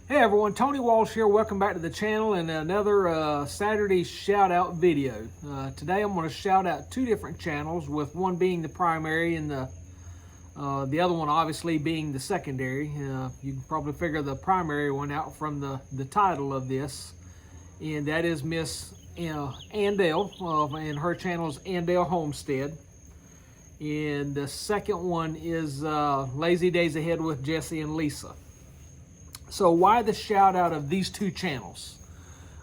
Hey everyone, Tony Walsh here. Welcome back to the channel and another Saturday shout out video. Today I'm going to shout out two different channels, with one being the primary and the other one obviously being the secondary. You can probably figure the primary one out from the title of this, and that is Miss Andale, and her channel is Andale Homestead. And the second one is Lazy Days Ahead with Jesse and Lisa. So why the shout out of these two channels?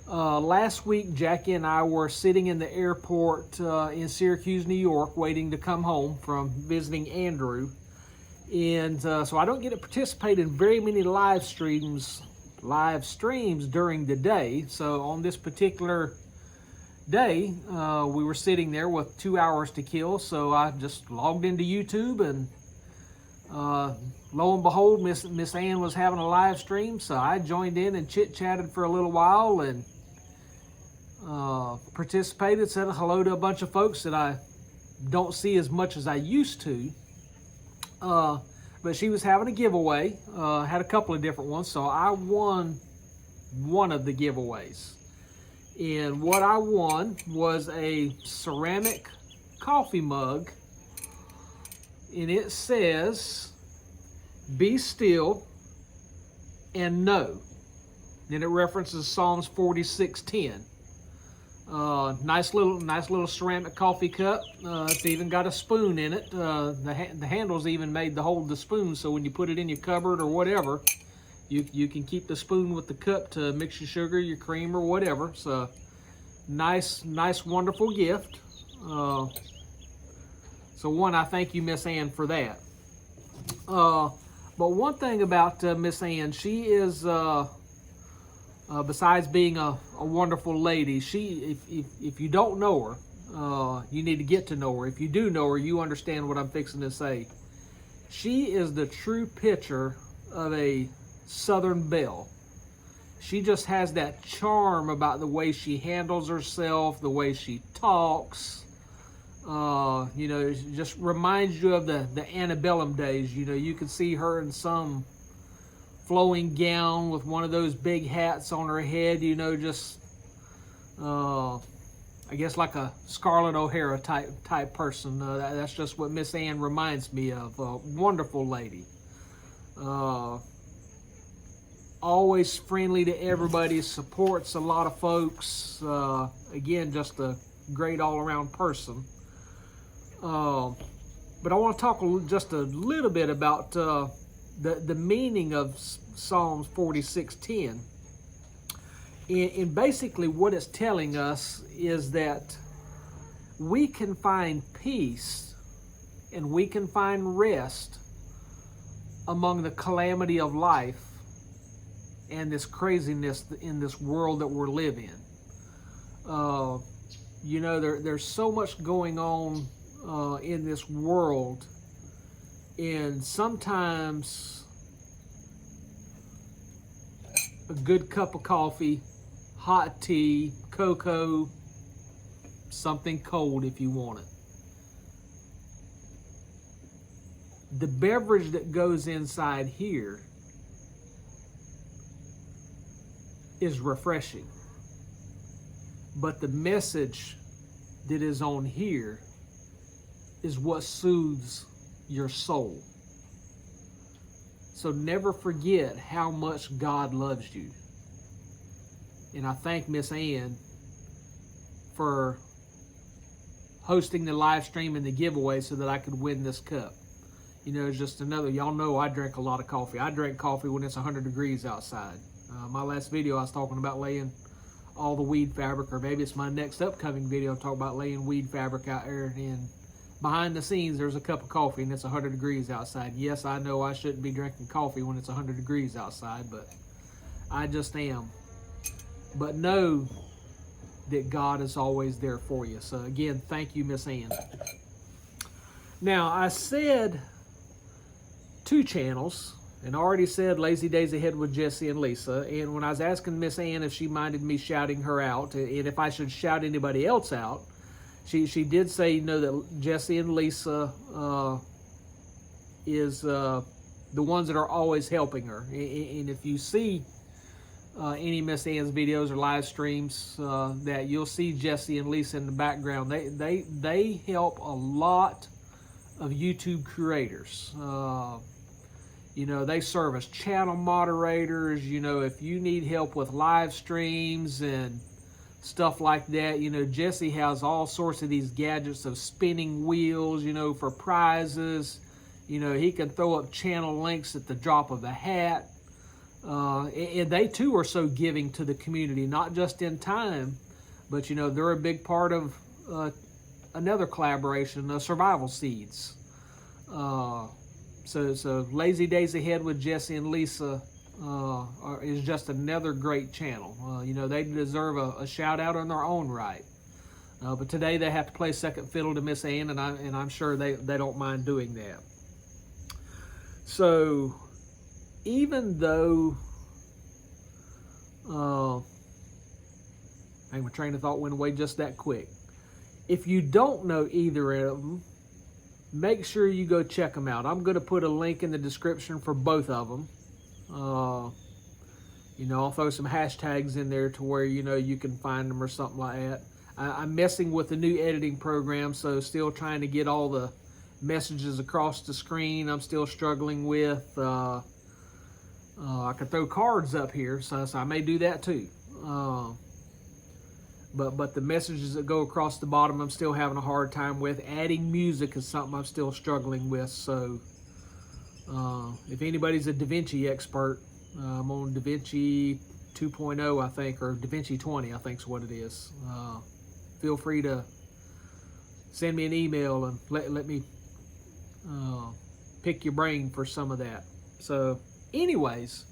Last week, Jackie and I were sitting in the airport in Syracuse, New York, waiting to come home from visiting Andrew. And so I don't get to participate in very many live streams during the day. So on this particular day, we were sitting there with 2 hours to kill. So I just logged into YouTube, and lo and behold, Miss Ann was having a live stream, so I joined in and chit-chatted for a little while and participated, said hello to a bunch of folks that I don't see as much as I used to. But she was having a giveaway, had a couple of different ones, so I won one of the giveaways. And what I won was a ceramic coffee mug, and it says, "Be still and know." Then it references Psalms 46:10. Nice little ceramic coffee cup. It's even got a spoon in it. The handle's even made to hold the spoon, so when you put it in your cupboard or whatever, you can keep the spoon with the cup to mix your sugar, your cream, or whatever. So nice, wonderful gift. So one, I thank you, Miss Ann, for that. But one thing about Miss Ann, she is, besides being a wonderful lady, if you don't know her, you need to get to know her. If you do know her, you understand what I'm fixing to say. She is the true picture of a Southern belle. She just has that charm about the way she handles herself, the way she talks. You know, it just reminds you of the antebellum days. You know, you could see her in some flowing gown with one of those big hats on her head, you know, just I guess like a Scarlett O'Hara type person. That's just what Miss Ann reminds me of. A wonderful lady. Always friendly to everybody, supports a lot of folks. Again, just a great all-around person. But I want to talk just a little bit about the meaning of Psalms 46:10. And basically what it's telling us is that we can find peace and we can find rest among the calamity of life and this craziness in this world that we're living in. You know, there's so much going on in this world, and sometimes a good cup of coffee, hot tea, cocoa, something cold if you want it. The beverage that goes inside here is refreshing, but the message that is on here is what soothes your soul. So never forget how much God loves you. And I thank Miss Ann for hosting the live stream and the giveaway so that I could win this cup. You know, it's just another, y'all know I drink a lot of coffee. I drink coffee when it's 100 degrees outside. My last video I was talking about laying all the weed fabric, or maybe it's my next upcoming video talk about laying weed fabric out there, and behind the scenes there's a cup of coffee and it's 100 degrees outside. Yes, I know I shouldn't be drinking coffee when it's 100 degrees outside, but I just am. But know that God is always there for you. So again, thank you, Miss Ann. Now, I said two channels, and already said Lazy Days Ahead with Jesse and Lisa. And when I was asking Miss Ann if she minded me shouting her out, and if I should shout anybody else out, she did say, you know, that Jesse and Lisa is the ones that are always helping her. And if you see any Miss Ann's videos or live streams, that you'll see Jesse and Lisa in the background. They help a lot of YouTube creators. You know, they serve as channel moderators. You know, if you need help with live streams and stuff like that, you know, Jesse has all sorts of these gadgets of spinning wheels, you know, for prizes. You know, he can throw up channel links at the drop of a hat. And they too are so giving to the community, not just in time, but, you know, they're a big part of another collaboration, Survival Seeds. So Lazy Days Ahead with Jesse and Lisa is just another great channel. You know, they deserve a shout out in their own right. But today they have to play second fiddle to Miss Ann, and I'm sure they don't mind doing that. So even though my train of thought went away just that quick. If you don't know either of them, make sure you go check them out. I'm going to put a link in the description for both of them. You know, I'll throw some hashtags in there to where, you know, you can find them or something like that. I'm messing with the new editing program, so still trying to get all the messages across the screen. I'm still struggling with. I could throw cards up here, so I may do that too. But the messages that go across the bottom, I'm still having a hard time with. Adding music is something I'm still struggling with. So if anybody's a DaVinci expert, I'm on DaVinci 2.0, I think, or DaVinci 20, I think is what it is. Feel free to send me an email and let me pick your brain for some of that. So anyways,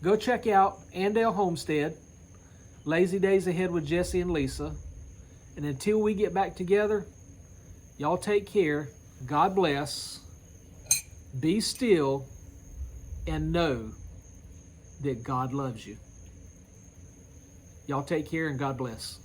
go check out Andale Homestead, Lazy Days Ahead with Jesse and Lisa. And until we get back together, y'all take care. God bless. Be still and know that God loves you. Y'all take care and God bless.